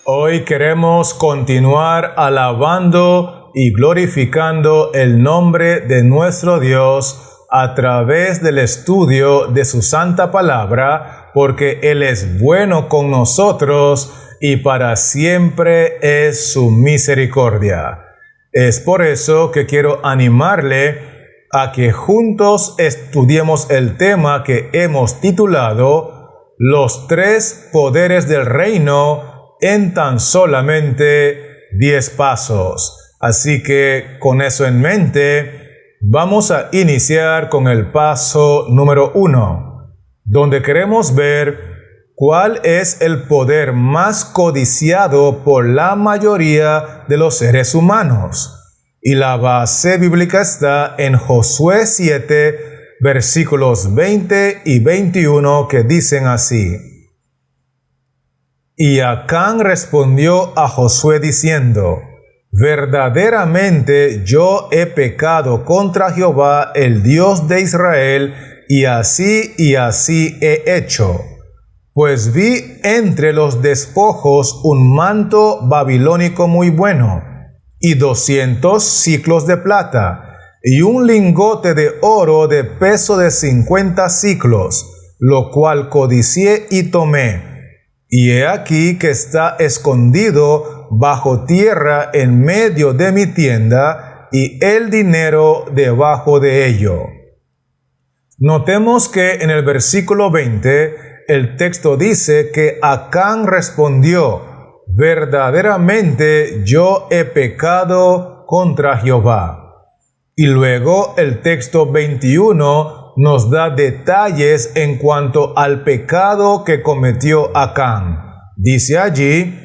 Hoy queremos continuar alabando y glorificando el nombre de nuestro Dios a través del estudio de su santa palabra, porque Él es bueno con nosotros y para siempre es su misericordia. Es por eso que quiero animarle a que juntos estudiemos el tema que hemos titulado Los tres poderes del reino en tan solamente 10 pasos. Así que con eso en mente, vamos a iniciar con el paso número 1, donde queremos ver cuál es el poder más codiciado por la mayoría de los seres humanos. Y la base bíblica está en Josué 7, versículos 20 y 21, que dicen así: Y Acán respondió a Josué diciendo: Verdaderamente yo he pecado contra Jehová, el Dios de Israel, y así he hecho. Pues vi entre los despojos un manto babilónico muy bueno, y 200 siclos de plata, y un lingote de oro de peso de 50 siclos, lo cual codicié y tomé. Y he aquí que está escondido bajo tierra en medio de mi tienda, y el dinero debajo de ello. Notemos que en el versículo 20, el texto dice que Acán respondió: verdaderamente yo he pecado contra Jehová. Y luego el texto 21 nos da detalles en cuanto al pecado que cometió Acán. Dice allí: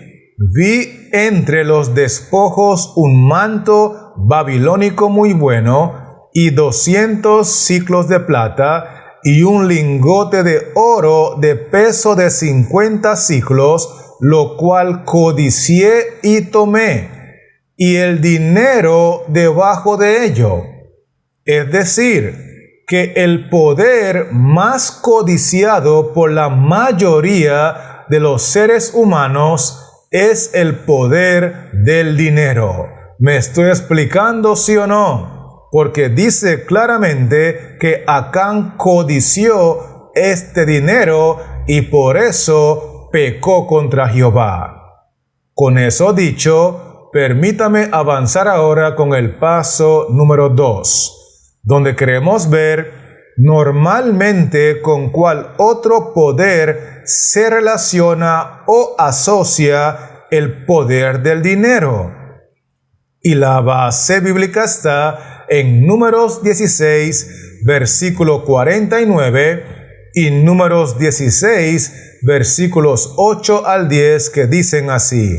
vi entre los despojos un manto babilónico muy bueno, y 200 siclos de plata, y un lingote de oro de peso de 50 siclos, lo cual codicié y tomé, y el dinero debajo de ello. Es decir, que el poder más codiciado por la mayoría de los seres humanos es el poder del dinero. ¿Me estoy explicando, sí o no? Porque dice claramente que Acán codició este dinero y por eso pecó contra Jehová. Con eso dicho, permítame avanzar ahora con el paso número 2. Donde queremos ver normalmente con cuál otro poder se relaciona o asocia el poder del dinero. Y la base bíblica está en Números 16, versículo 49, y Números 16, versículos 8 al 10, que dicen así: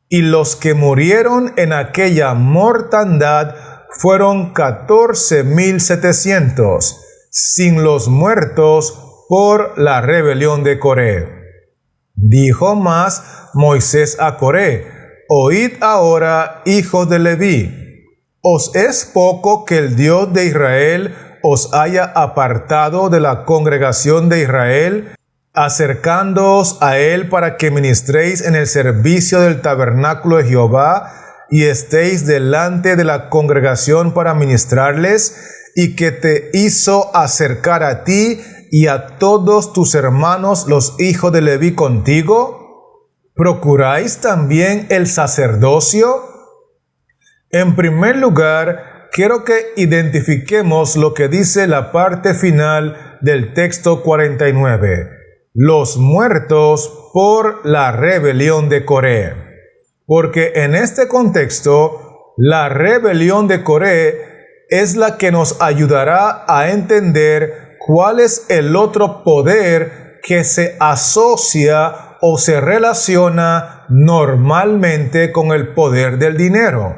Y los que murieron en aquella mortandad fueron 14,700, sin los muertos por la rebelión de Coré. Dijo más Moisés a Coré: Oíd ahora, hijos de Leví, ¿os es poco que el Dios de Israel os haya apartado de la congregación de Israel, acercándoos a él para que ministréis en el servicio del tabernáculo de Jehová, y estéis delante de la congregación para ministrarles, y que te hizo acercar a ti y a todos tus hermanos los hijos de Leví contigo? ¿Procuráis también el sacerdocio? En primer lugar, quiero que identifiquemos lo que dice la parte final del texto 49. Los muertos por la rebelión de Coré. Porque en este contexto, la rebelión de Coré es la que nos ayudará a entender cuál es el otro poder que se asocia o se relaciona normalmente con el poder del dinero.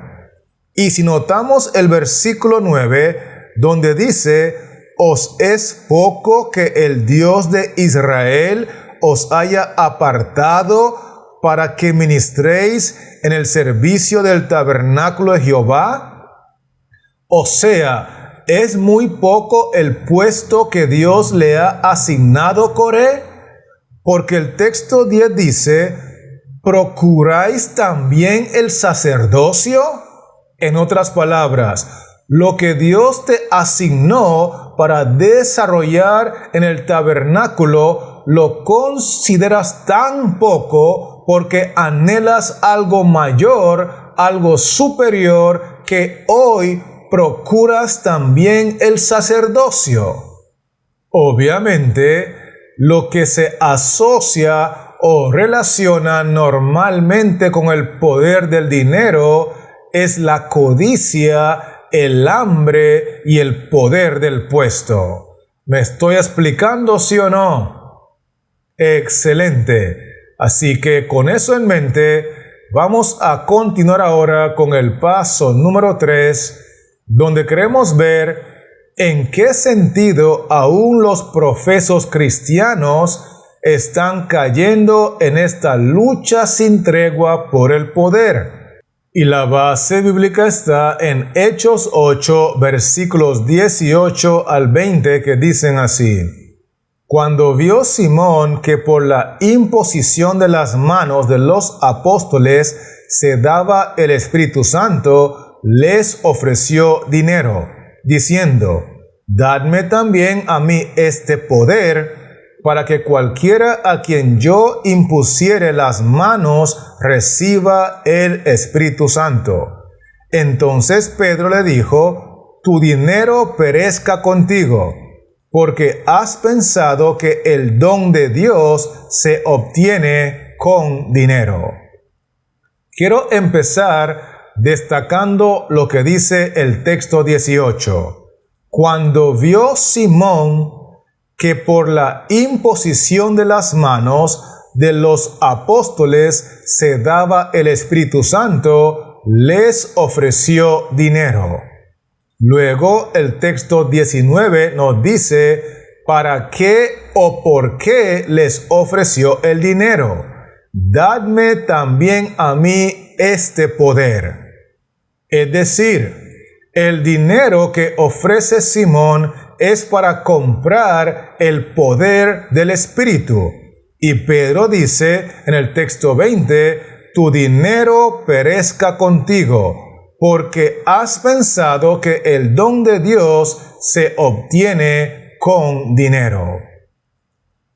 Y si notamos el versículo 9, donde dice: ¿os es poco que el Dios de Israel os haya apartado para que ministréis en el servicio del tabernáculo de Jehová? O sea, ¿es muy poco el puesto que Dios le ha asignado a Coré? Porque el texto 10 dice: ¿procuráis también el sacerdocio? En otras palabras, lo que Dios te asignó para desarrollar en el tabernáculo, lo consideras tan poco porque anhelas algo mayor, algo superior, que hoy procuras también el sacerdocio. Obviamente, lo que se asocia o relaciona normalmente con el poder del dinero es la codicia, el hambre y el poder del puesto. ¿Me estoy explicando, sí o no? Excelente. Así que con eso en mente, vamos a continuar ahora con el paso número 3, donde queremos ver en qué sentido aún los profesos cristianos están cayendo en esta lucha sin tregua por el poder. Y la base bíblica está en Hechos 8, versículos 18 al 20, que dicen así: Cuando vio Simón que por la imposición de las manos de los apóstoles se daba el Espíritu Santo, les ofreció dinero, diciendo: Dadme también a mí este poder, para que cualquiera a quien yo impusiere las manos reciba el Espíritu Santo. Entonces Pedro le dijo: Tu dinero perezca contigo, porque has pensado que el don de Dios se obtiene con dinero. Quiero empezar destacando lo que dice el texto 18. Cuando vio Simón que por la imposición de las manos de los apóstoles se daba el Espíritu Santo, les ofreció dinero. Luego el texto 19 nos dice para qué o por qué les ofreció el dinero. Dadme también a mí este poder. Es decir, el dinero que ofrece Simón es para comprar el poder del Espíritu. Y Pedro dice en el texto 20, tu dinero perezca contigo, porque has pensado que el don de Dios se obtiene con dinero.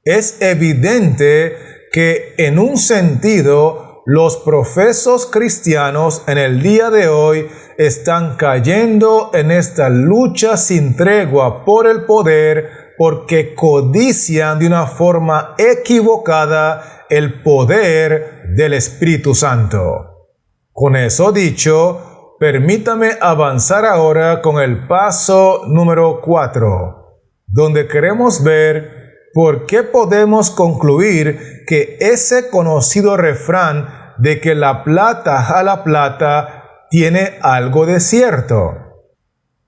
Es evidente que en un sentido los profesos cristianos en el día de hoy están cayendo en esta lucha sin tregua por el poder porque codician de una forma equivocada el poder del Espíritu Santo. Con eso dicho, permítame avanzar ahora con el paso número 4, donde queremos ver por qué podemos concluir que ese conocido refrán de que la plata jala plata tiene algo de cierto.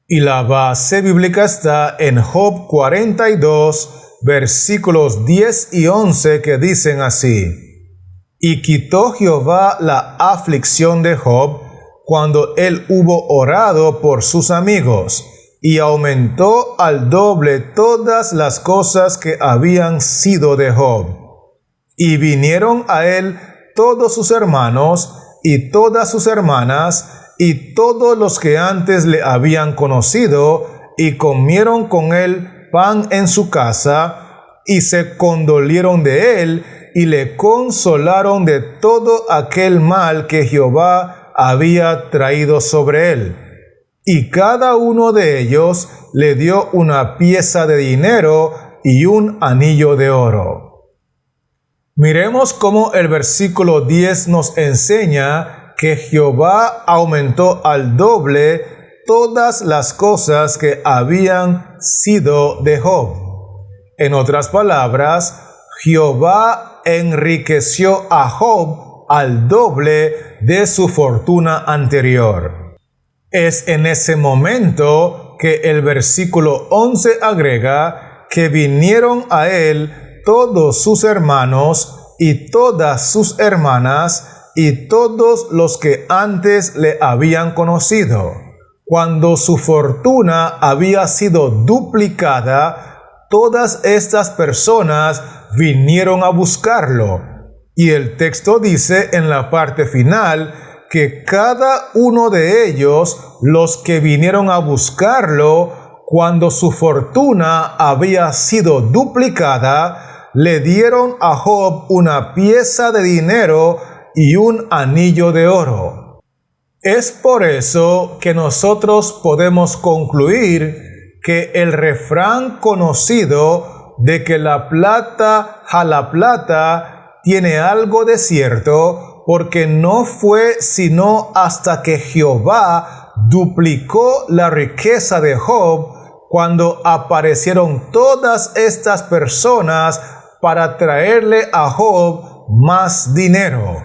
Y la base bíblica está en Job 42, versículos 10 y 11, que dicen así: Y quitó Jehová la aflicción de Job cuando él hubo orado por sus amigos, y aumentó al doble todas las cosas que habían sido de Job. Y vinieron a él todos sus hermanos y todas sus hermanas y todos los que antes le habían conocido, y comieron con él pan en su casa, y se condolieron de él, y le consolaron de todo aquel mal que Jehová había traído sobre él. Y cada uno de ellos le dio una pieza de dinero y un anillo de oro. Miremos cómo el versículo 10 nos enseña que Jehová aumentó al doble todas las cosas que habían sido de Job. En otras palabras, Jehová enriqueció a Job al doble de su fortuna anterior. Es en ese momento que el versículo 11 agrega que vinieron a él todos sus hermanos y todas sus hermanas y todos los que antes le habían conocido. Cuando su fortuna había sido duplicada, todas estas personas vinieron a buscarlo. Y el texto dice en la parte final que cada uno de ellos, los que vinieron a buscarlo, cuando su fortuna había sido duplicada, le dieron a Job una pieza de dinero y un anillo de oro. Es por eso que nosotros podemos concluir que el refrán conocido de que la plata jala plata tiene algo de cierto, porque no fue sino hasta que Jehová duplicó la riqueza de Job cuando aparecieron todas estas personas para traerle a Job más dinero.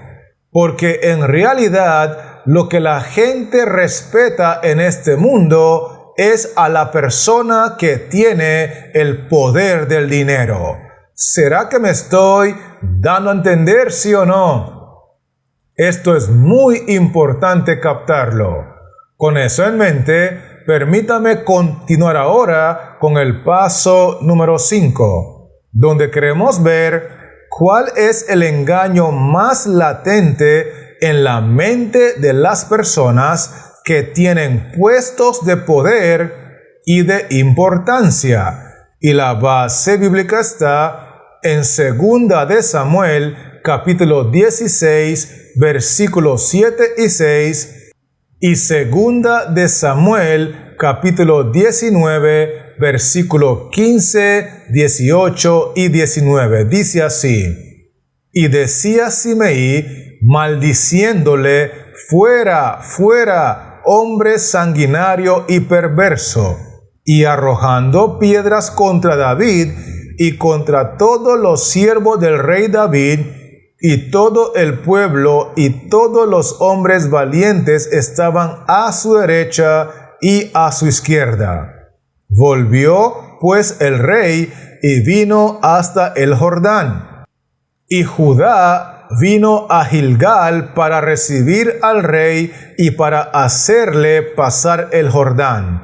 Porque en realidad lo que la gente respeta en este mundo es a la persona que tiene el poder del dinero. ¿Será que me estoy dando a entender, sí o no? Esto es muy importante captarlo. Con eso en mente, permítame continuar ahora con el paso número 5, donde queremos ver cuál es el engaño más latente en la mente de las personas que tienen puestos de poder y de importancia. Y la base bíblica está en 2 de Samuel, capítulo 16, versículos 7 y 6, y 2 de Samuel, capítulo 19, versículo 15, 18 y 19. Dice así: y decía Simei, maldiciéndole: fuera, fuera, hombre sanguinario y perverso, y arrojando piedras contra David y contra todos los siervos del rey David, y todo el pueblo y todos los hombres valientes estaban a su derecha y a su izquierda. Volvió pues el rey y vino hasta el Jordán. Y Judá vino a Gilgal para recibir al rey y para hacerle pasar el Jordán.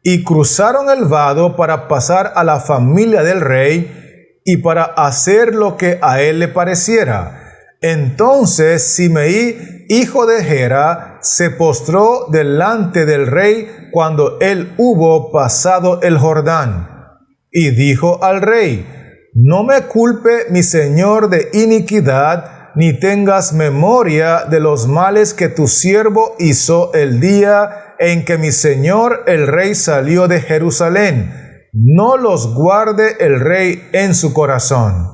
Y cruzaron el vado para pasar a la familia del rey y para hacer lo que a él le pareciera. Entonces Simei, hijo de Gera, se postró delante del rey cuando él hubo pasado el Jordán. Y dijo al rey: no me culpe mi señor de iniquidad, ni tengas memoria de los males que tu siervo hizo el día en que mi señor el rey salió de Jerusalén. No los guarde el rey en su corazón.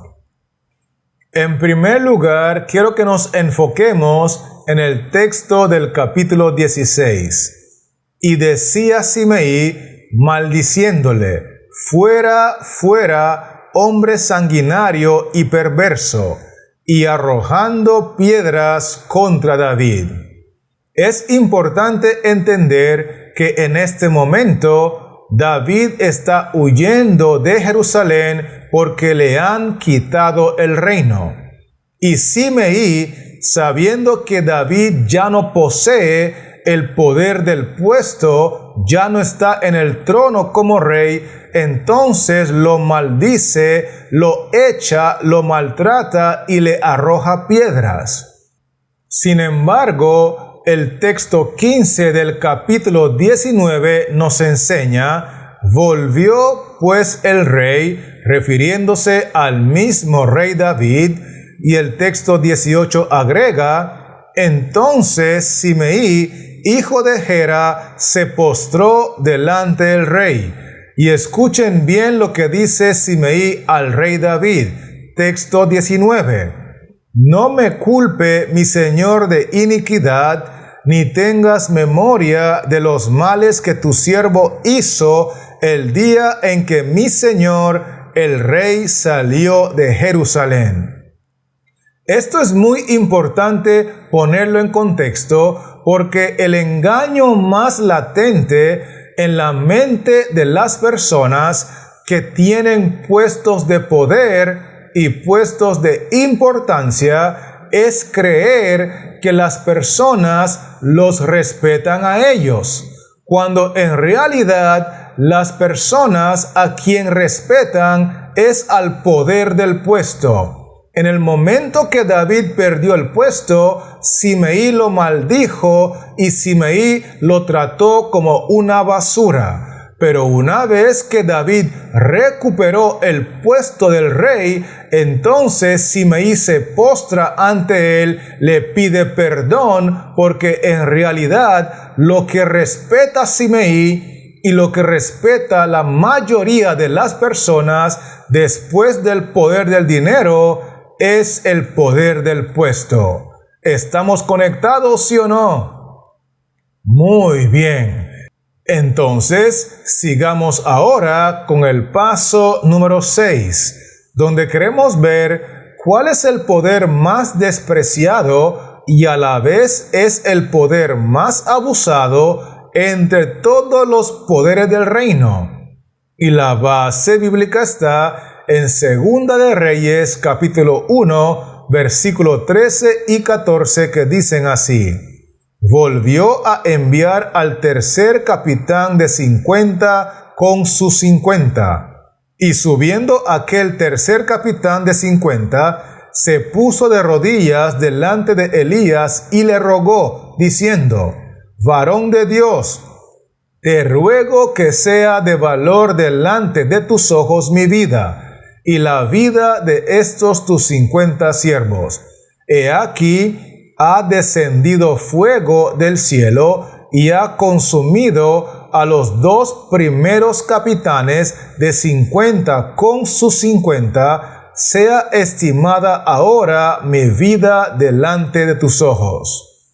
En primer lugar, quiero que nos enfoquemos en el texto del capítulo 16. Y decía Simei, maldiciéndole: fuera, fuera, hombre sanguinario y perverso, y arrojando piedras contra David. Es importante entender que en este momento David está huyendo de Jerusalén porque le han quitado el reino. Y Simei, sabiendo que David ya no posee el poder del puesto, ya no está en el trono como rey, entonces lo maldice, lo echa, lo maltrata y le arroja piedras. Sin embargo, el texto 15 del capítulo 19 nos enseña: volvió pues el rey, refiriéndose al mismo rey David, y el texto 18 agrega: entonces Simei, hijo de Gera, se postró delante del rey. Y escuchen bien lo que dice Simei al rey David, texto 19: no me culpe mi señor de iniquidad, ni tengas memoria de los males que tu siervo hizo el día en que mi señor el rey salió de Jerusalén. Esto es muy importante ponerlo en contexto, porque el engaño más latente en la mente de las personas que tienen puestos de poder y puestos de importancia es creer que las personas los respetan a ellos, cuando en realidad las personas a quien respetan es al poder del puesto. En el momento que David perdió el puesto, Simei lo maldijo y Simei lo trató como una basura. Pero una vez que David recuperó el puesto del rey, entonces Simei se postra ante él, le pide perdón, porque en realidad lo que respeta Simei y lo que respeta la mayoría de las personas después del poder del dinero es el poder del puesto. ¿Estamos conectados, sí o no? Muy bien. Entonces, sigamos ahora con el paso número 6, donde queremos ver cuál es el poder más despreciado y a la vez es el poder más abusado entre todos los poderes del reino. Y la base bíblica está en Segunda de Reyes, capítulo 1, versículo 13 y 14, que dicen así: volvió a enviar al tercer capitán de 50 con sus 50. Y subiendo aquel tercer capitán de 50, se puso de rodillas delante de Elías y le rogó, diciendo: varón de Dios, te ruego que sea de valor delante de tus ojos mi vida y la vida de estos tus 50 siervos. He aquí, ha descendido fuego del cielo y ha consumido a los 2 primeros capitanes de 50 con sus 50. Sea estimada ahora mi vida delante de tus ojos.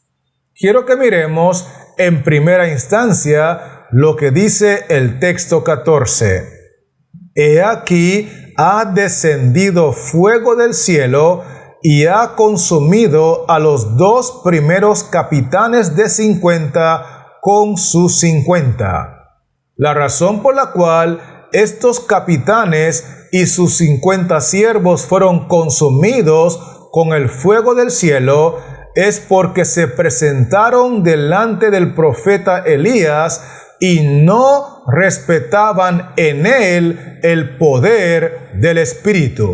Quiero que miremos en primera instancia lo que dice el texto 14. He aquí, ha descendido fuego del cielo y ha consumido a los 2 primeros capitanes de 50 con sus 50. La razón por la cual estos capitanes y sus 50 siervos fueron consumidos con el fuego del cielo es porque se presentaron delante del profeta Elías y no respetaban en él el poder del Espíritu.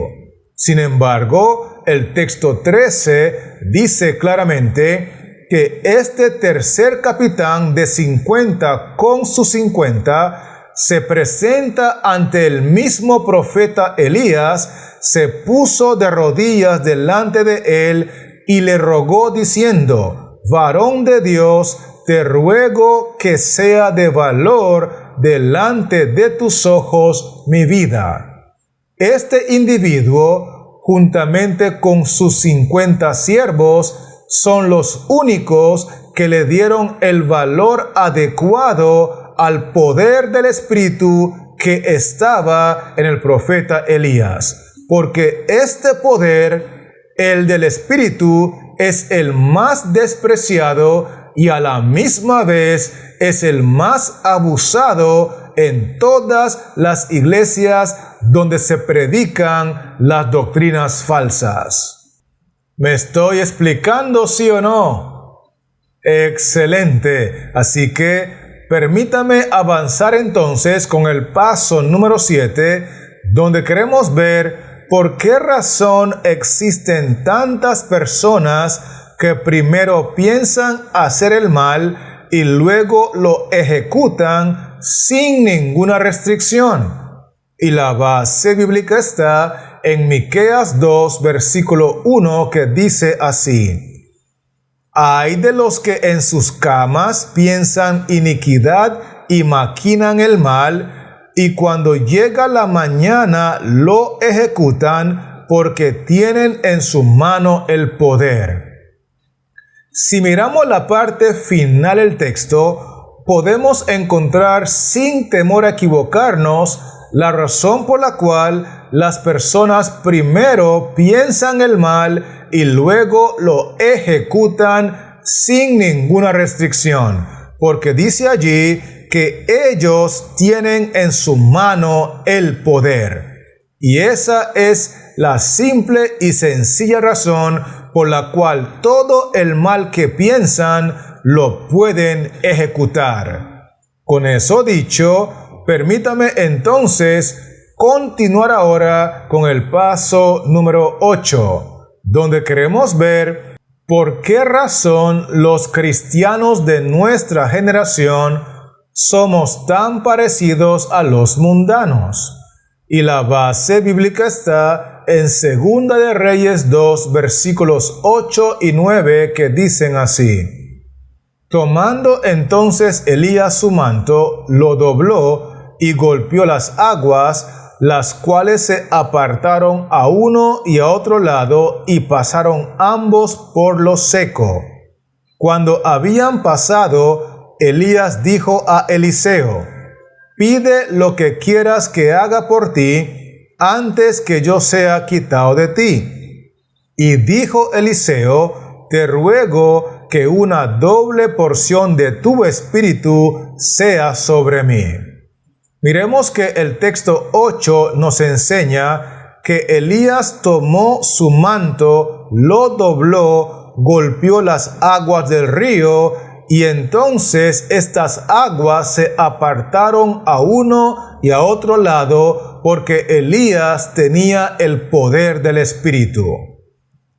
Sin embargo, el texto 13 dice claramente que este tercer capitán de 50 con sus 50 se presenta ante el mismo profeta Elías, se puso de rodillas delante de él y le rogó diciendo: varón de Dios, te ruego que sea de valor delante de tus ojos mi vida. Este individuo, juntamente con sus 50 siervos, son los únicos que le dieron el valor adecuado al poder del Espíritu que estaba en el profeta Elías. Porque este poder, el del Espíritu, es el más despreciado y a la misma vez es el más abusado en todas las iglesias donde se predican las doctrinas falsas. ¿Me estoy explicando, sí o no? Excelente. Así que permítame avanzar entonces con el paso número 7, donde queremos ver por qué razón existen tantas personas que primero piensan hacer el mal y luego lo ejecutan sin ninguna restricción. Y la base bíblica está en Miqueas 2, versículo 1, que dice así: ay de los que en sus camas piensan iniquidad y maquinan el mal, y cuando llega la mañana lo ejecutan, porque tienen en su mano el poder. Si miramos la parte final del texto, podemos encontrar sin temor a equivocarnos la razón por la cual las personas primero piensan el mal y luego lo ejecutan sin ninguna restricción, porque dice allí que ellos tienen en su mano el poder. Y esa es la simple y sencilla razón por la cual todo el mal que piensan lo pueden ejecutar. Con eso dicho, permítame entonces continuar ahora con el paso número 8, donde queremos ver por qué razón los cristianos de nuestra generación somos tan parecidos a los mundanos. Y la base bíblica está en 2 de Reyes 2, versículos 8 y 9, que dicen así: Tomando entonces Elías su manto, lo dobló y golpeó las aguas, las cuales se apartaron a uno y a otro lado, y pasaron ambos por lo seco. Cuando habían pasado, Elías dijo a Eliseo: Pide lo que quieras que haga por ti, antes que yo sea quitado de ti. Y dijo Eliseo: Te ruego que una doble porción de tu espíritu sea sobre mí. Miremos que el texto 8 nos enseña que Elías tomó su manto, lo dobló, golpeó las aguas del río, y entonces estas aguas se apartaron a uno y a otro lado, porque Elías tenía el poder del Espíritu.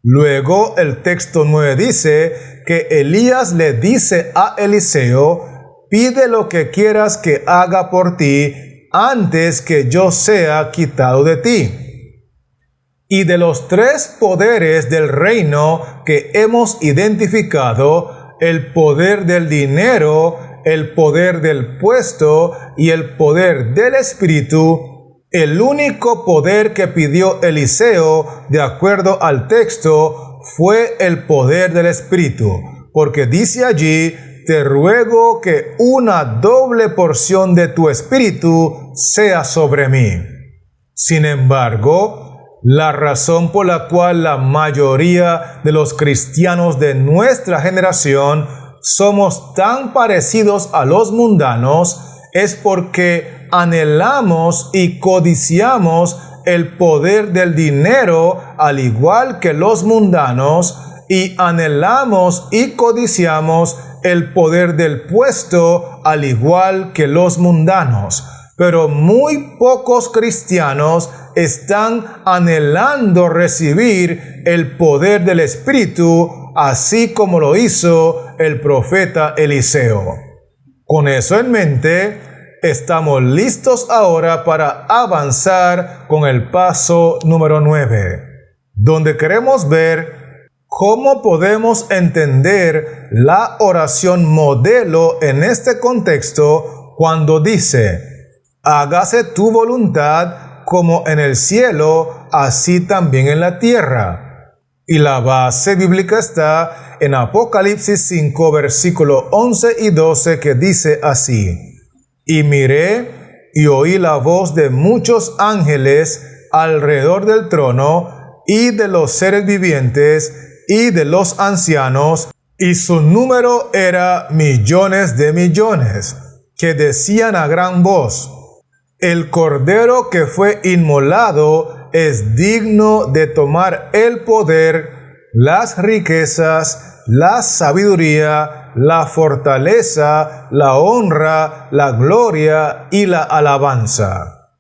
Luego el texto 9 dice que Elías le dice a Eliseo: Pide lo que quieras que haga por ti, antes que yo sea quitado de ti. Y de los tres poderes del reino que hemos identificado, el poder del dinero, el poder del puesto y el poder del espíritu, el único poder que pidió Eliseo, de acuerdo al texto, fue el poder del espíritu, porque dice allí: Te ruego que una doble porción de tu espíritu sea sobre mí. Sin embargo, la razón por la cual la mayoría de los cristianos de nuestra generación somos tan parecidos a los mundanos es porque anhelamos y codiciamos el poder del dinero al igual que los mundanos, y anhelamos y codiciamos el poder del puesto al igual que los mundanos. Pero muy pocos cristianos están anhelando recibir el poder del Espíritu, así como lo hizo el profeta Eliseo. Con eso en mente, estamos listos ahora para avanzar con el paso número 9, donde queremos ver cómo podemos entender la oración modelo en este contexto cuando dice: Hágase tu voluntad como en el cielo, así también en la tierra. Y la base bíblica está en Apocalipsis 5, versículo 11 y 12, que dice así: Y miré y oí la voz de muchos ángeles alrededor del trono, y de los seres vivientes, y de los ancianos, y su número era millones de millones, que decían a gran voz: El Cordero que fue inmolado es digno de tomar el poder, las riquezas, la sabiduría, la fortaleza, la honra, la gloria y la alabanza.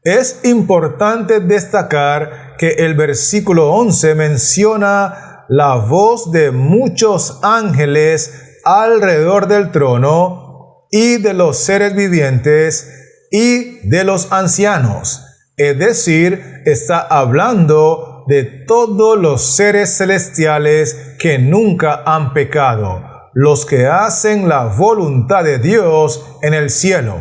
Es importante destacar que el versículo 11 menciona la voz de muchos ángeles alrededor del trono y de los seres vivientes y de los ancianos. Es decir, está hablando de todos los seres celestiales que nunca han pecado, los que hacen la voluntad de Dios en el cielo.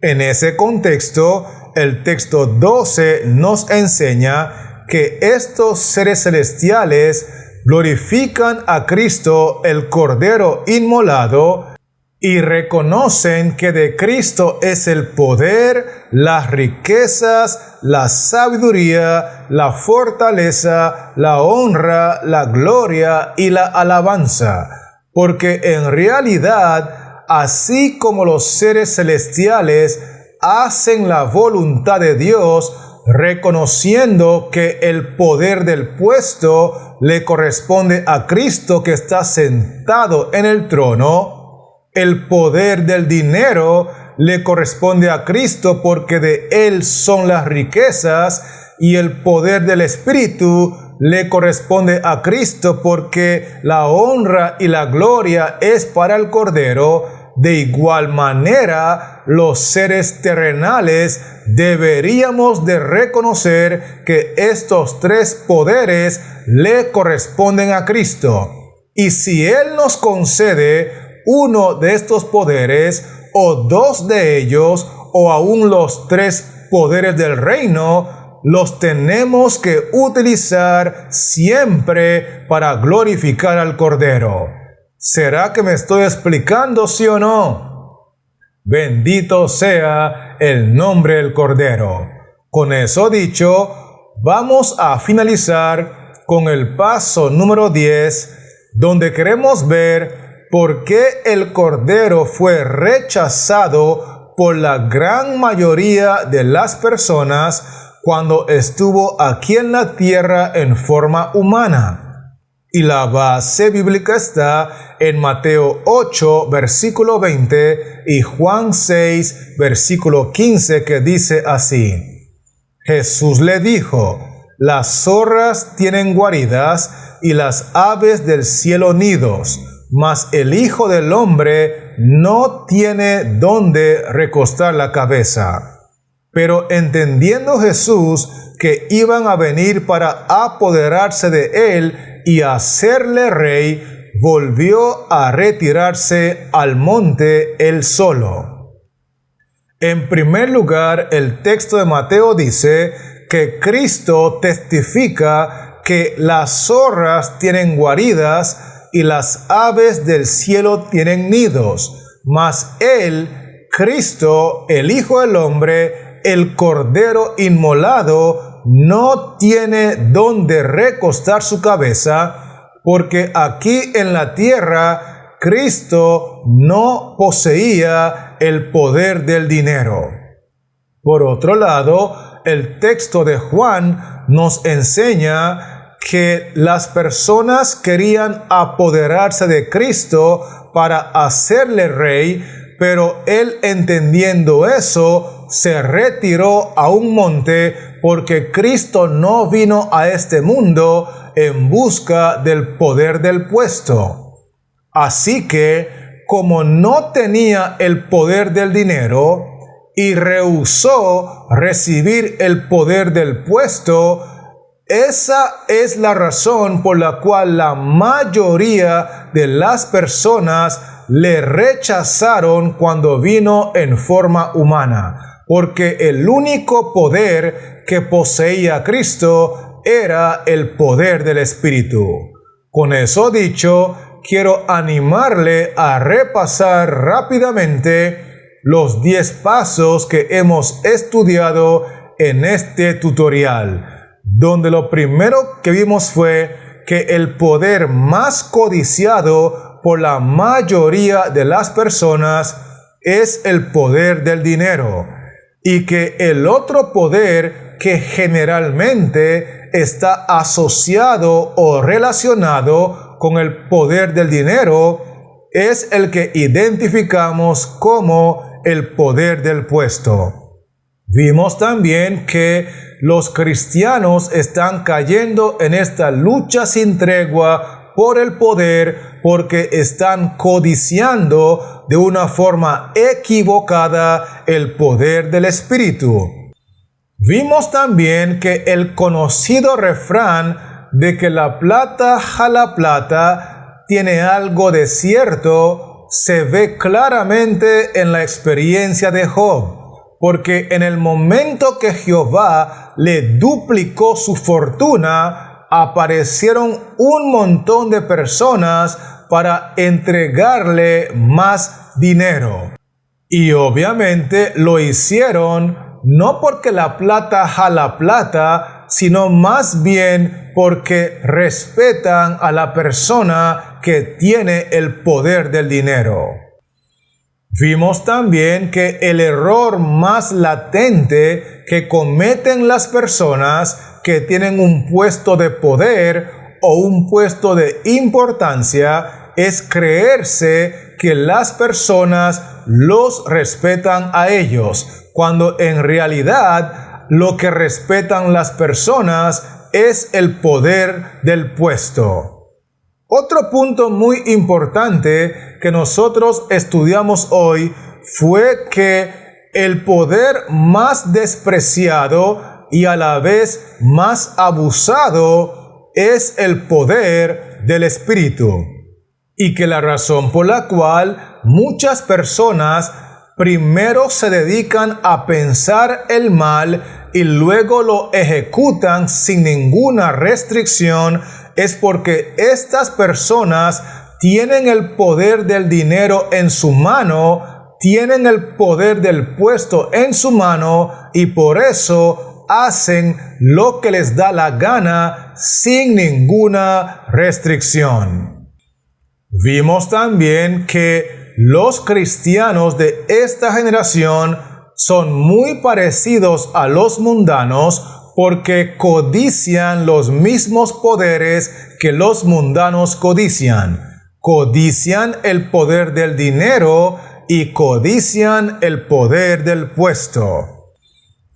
En ese contexto, el texto 12 nos enseña que estos seres celestiales glorifican a Cristo, el Cordero inmolado, y reconocen que de Cristo es el poder, las riquezas, la sabiduría, la fortaleza, la honra, la gloria y la alabanza. Porque en realidad, así como los seres celestiales hacen la voluntad de Dios, reconociendo que el poder del puesto le corresponde a Cristo que está sentado en el trono, el poder del dinero le corresponde a Cristo porque de Él son las riquezas, y el poder del Espíritu le corresponde a Cristo porque la honra y la gloria es para el Cordero. De igual manera, los seres terrenales deberíamos de reconocer que estos tres poderes le corresponden a Cristo. Y si Él nos concede uno de estos poderes, o dos de ellos, o aún los tres poderes del reino, los tenemos que utilizar siempre para glorificar al Cordero. ¿Será que me estoy explicando, sí o no? Bendito sea el nombre del Cordero. Con eso dicho, vamos a finalizar con el paso número 10, donde queremos ver por qué el Cordero fue rechazado por la gran mayoría de las personas cuando estuvo aquí en la tierra en forma humana. Y la base bíblica está en Mateo 8, versículo 20 y Juan 6, versículo 15, que dice así: Jesús le dijo: las zorras tienen guaridas y las aves del cielo nidos, mas el Hijo del Hombre no tiene dónde recostar la cabeza. Pero entendiendo Jesús que iban a venir para apoderarse de él y hacerle rey, volvió a retirarse al monte él solo. En primer lugar, el texto de Mateo dice que Cristo testifica que las zorras tienen guaridas y las aves del cielo tienen nidos, mas él, Cristo, el Hijo del Hombre, el Cordero inmolado, no tiene dónde recostar su cabeza, porque aquí en la tierra Cristo no poseía el poder del dinero. Por otro lado, el texto de Juan nos enseña que las personas querían apoderarse de Cristo para hacerle rey, pero él, entendiendo eso, se retiró a un monte porque Cristo no vino a este mundo en busca del poder del puesto. Así que, como no tenía el poder del dinero y rehusó recibir el poder del puesto, esa es la razón por la cual la mayoría de las personas le rechazaron cuando vino en forma humana, porque el único poder que poseía Cristo era el poder del Espíritu. Con eso dicho, quiero animarle a repasar rápidamente los 10 pasos que hemos estudiado en este tutorial, donde lo primero que vimos fue que el poder más codiciado por la mayoría de las personas es el poder del dinero, y que el otro poder que generalmente está asociado o relacionado con el poder del dinero es el que identificamos como el poder del puesto. Vimos también que los cristianos están cayendo en esta lucha sin tregua por el poder porque están codiciando de una forma equivocada el poder del Espíritu. Vimos también que el conocido refrán de que la plata jala plata tiene algo de cierto se ve claramente en la experiencia de Job, porque en el momento que Jehová le duplicó su fortuna, aparecieron un montón de personas para entregarle más dinero. Y obviamente lo hicieron no porque la plata jala plata, sino más bien porque respetan a la persona que tiene el poder del dinero. Vimos también que el error más latente que cometen las personas que tienen un puesto de poder o un puesto de importancia es creerse que las personas los respetan a ellos, cuando en realidad lo que respetan las personas es el poder del puesto. Otro punto muy importante que nosotros estudiamos hoy fue que el poder más despreciado y a la vez más abusado es el poder del Espíritu, y que la razón por la cual muchas personas primero se dedican a pensar el mal y luego lo ejecutan sin ninguna restricción es porque estas personas tienen el poder del dinero en su mano, tienen el poder del puesto en su mano y por eso hacen lo que les da la gana sin ninguna restricción. Vimos también que los cristianos de esta generación son muy parecidos a los mundanos porque codician los mismos poderes que los mundanos codician. Codician el poder del dinero y codician el poder del puesto.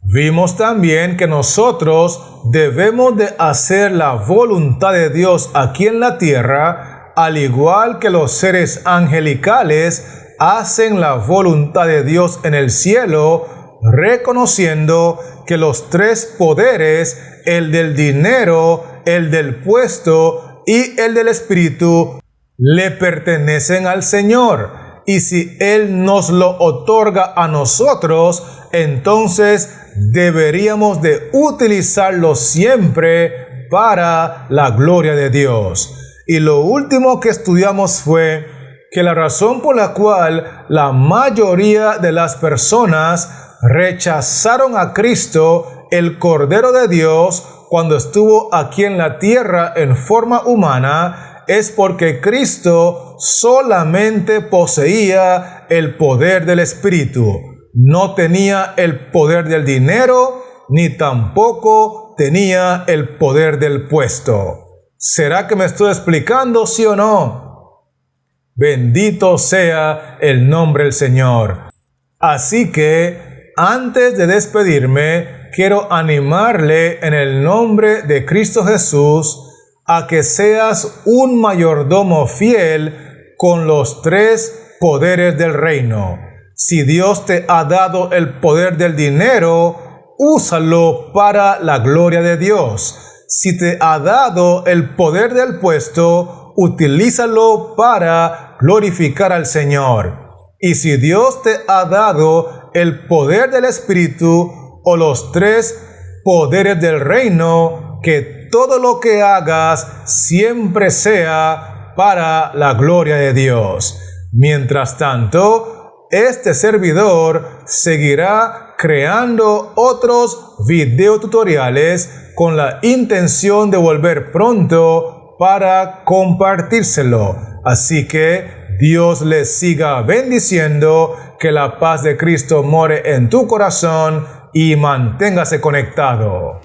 Vimos también que nosotros debemos de hacer la voluntad de Dios aquí en la tierra, al igual que los seres angelicales hacen la voluntad de Dios en el cielo, reconociendo que los tres poderes, el del dinero, el del puesto y el del espíritu, le pertenecen al Señor. Y si Él nos lo otorga a nosotros, entonces deberíamos de utilizarlo siempre para la gloria de Dios. Y lo último que estudiamos fue que la razón por la cual la mayoría de las personas rechazaron a Cristo, el Cordero de Dios, cuando estuvo aquí en la tierra en forma humana, es porque Cristo solamente poseía el poder del Espíritu. No tenía el poder del dinero, ni tampoco tenía el poder del puesto. ¿Será que me estoy explicando, sí o no? Bendito sea el nombre del Señor. Así que, antes de despedirme, quiero animarle en el nombre de Cristo Jesús a que seas un mayordomo fiel con los tres poderes del reino. Si Dios te ha dado el poder del dinero, úsalo para la gloria de Dios. Si te ha dado el poder del puesto, utilízalo para glorificar al Señor. Y si Dios te ha dado el poder del Espíritu o los tres poderes del reino, que todo lo que hagas siempre sea para la gloria de Dios. Mientras tanto, este servidor seguirá creando otros videotutoriales con la intención de volver pronto para compartírselo. Así que Dios les siga bendiciendo, que la paz de Cristo more en tu corazón y manténgase conectado.